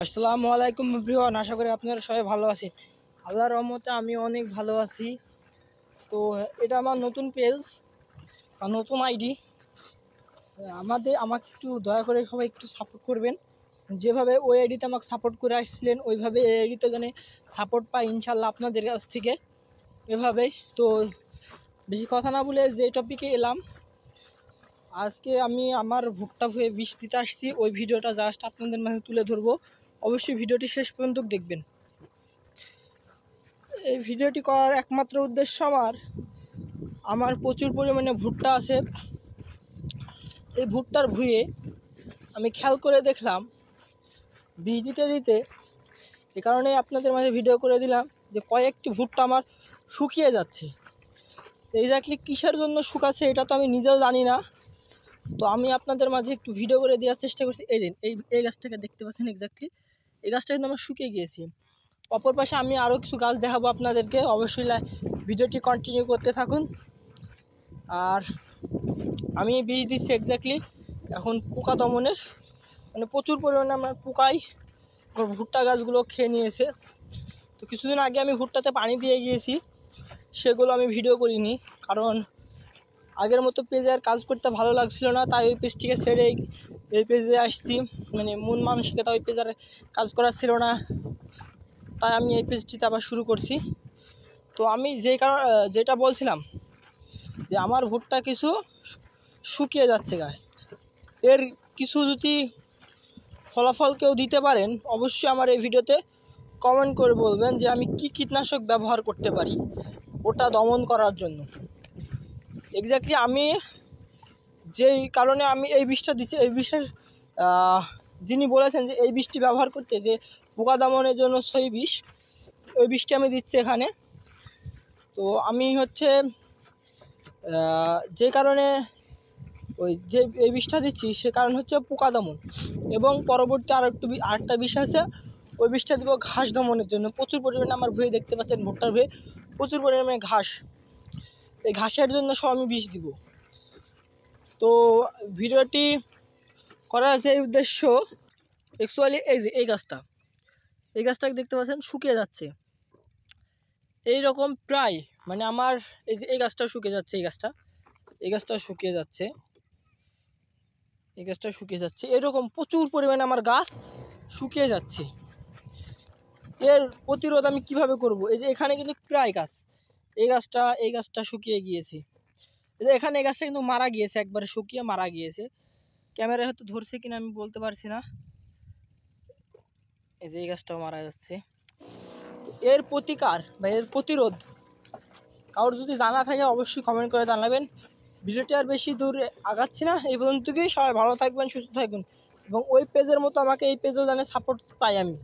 আসসালামু আলাইকুম এভরিওয়ান, আশা করি আপনারা সবাই ভালো আছেন। আল্লাহর রহমতে আমি অনেক ভালো আছি। তো এটা আমার নতুন পেজ বা নতুন আইডি। আমাকে একটু দয়া করে সবাই একটু সাপোর্ট করবেন। যেভাবে ওই আইডিতে আমাকে সাপোর্ট করে আসছিলেন ওইভাবে এই আইডিতে যেন সাপোর্ট পাই ইনশাল্লাহ আপনাদের কাছ থেকে, এভাবেই। তো বেশি কথা না বলে যে টপিকে এলাম, আজকে আমি আমার ভুট্টা ভুয়ে বিষ দিতে আসছি। ওই ভিডিওটা জাস্ট আপনাদের মাঝে তুলে ধরবো। অবশ্যই ভিডিওটি শেষ পর্যন্ত দেখবেন। এই ভিডিওটি করার একমাত্র উদ্দেশ্য আমার প্রচুর পরিমাণে ভুট্টা আছে। এই ভুট্টার ভুঁয়ে আমি খেয়াল করে দেখলাম বিষ দিতে দিতে, এ কারণে আপনাদের মাঝে ভিডিও করে দিলাম যে কয়েকটি ভুট্টা আমার শুকিয়ে যাচ্ছে। এক্স্যাক্টলি কিসের জন্য শুকাচ্ছে এটা তো আমি নিজেও জানি না। তো আমি আপনাদের মাঝে একটু ভিডিও করে দেওয়ার চেষ্টা করছি। এই গাছটাকে দেখতে পাচ্ছেন, এক্স্যাক্টলি এই গাছটা কিন্তু আমার শুকিয়ে গিয়েছে। অপর পাশে আমি আরও কিছু গাছ দেখাবো আপনাদেরকে। অবশ্যই ভিডিওটি কন্টিনিউ করতে থাকুন। আর আমি বীজ দিচ্ছি এক্স্যাক্টলি এখন পোকা দমনের, মানে প্রচুর পরিমাণে আমার পোকায় ভুট্টা গাছগুলো খেয়ে নিয়েছে। তো কিছুদিন আগে আমি ভুট্টাতে পানি দিয়ে গিয়েছি, সেগুলো আমি ভিডিও করিনি, কারণ আগের মতো পেজে আর কাজ করতে ভালো লাগছিল না। তাই ওই পেজটিকে ছেড়ে এই পেজে আসছি। মানে মন মানসিকতা ওই পেজে আর কাজ করার ছিল না, তাই আমি এই পেজটিতে আবার শুরু করছি। তো আমি যেটা বলছিলাম যে আমার ভুট্টা কিছু শুকিয়ে যাচ্ছে গাছ, এর কিছু যদি ফলাফল কেউ দিতে পারেন অবশ্যই আমার এই ভিডিওতে কমেন্ট করে বলবেন যে আমি কি কীটনাশক ব্যবহার করতে পারি ওটা দমন করার জন্য। এক্স্যাক্টলি আমি যেই কারণে আমি এই বিষটা দিচ্ছি, এই বিষের যিনি বলেছেন যে এই বিষটি ব্যবহার করতে, যে পোকা দমনের জন্য সেই বিষ, ওই বিষটি আমি দিচ্ছি এখানে। তো আমি যে কারণে এই বিষটা দিচ্ছি সে কারণ হচ্ছে পোকা দমন, এবং পরবর্তী আরেকটা বিষয় আছে, ওই বিষটা দেবো ঘাস দমনের জন্য। প্রচুর পরিমাণে আমার ভুঁয়ে দেখতে পাচ্ছেন, ভুট্টার ভুঁয়ে প্রচুর পরিমাণে ঘাস, এই ঘাসের জন্য সব আমি বিষ দিব। তো ভিডিওটি করার যে উদ্দেশ্য, অ্যাকচুয়ালি এই গাছটাকে দেখতে পাচ্ছেন শুকিয়ে যাচ্ছে এই রকম প্রায়, মানে আমার এই গাছটা শুকিয়ে যাচ্ছে, এই গাছটা শুকিয়ে যাচ্ছে, এরকম প্রচুর পরিমাণে আমার গাছ শুকিয়ে যাচ্ছে। এর প্রতিরোধ আমি কিভাবে করব? এই যে এখানে কিন্তু প্রায় গাছ, এই গাছটা শুকিয়ে গিয়েছে। এখানে এই গাছটা কিন্তু মারা গিয়েছে, একবারে শুকিয়ে মারা গিয়েছে। ক্যামেরায় হয়তো ধরছে কিনা আমি বলতে পারছি না। এই গাছটাও মারা যাচ্ছে। এর প্রতিকার বা এর প্রতিরোধ কারোর যদি জানা থাকে অবশ্যই কমেন্ট করে জানাবেন। ভিডিওটি আর বেশি দূর আগাচ্ছি না, এই পর্যন্তই। সবাই ভালো থাকবেন, সুস্থ থাকবেন, এবং ওই পেজের মতো আমাকে এই পেজেও যেন সাপোর্ট পাই আমি।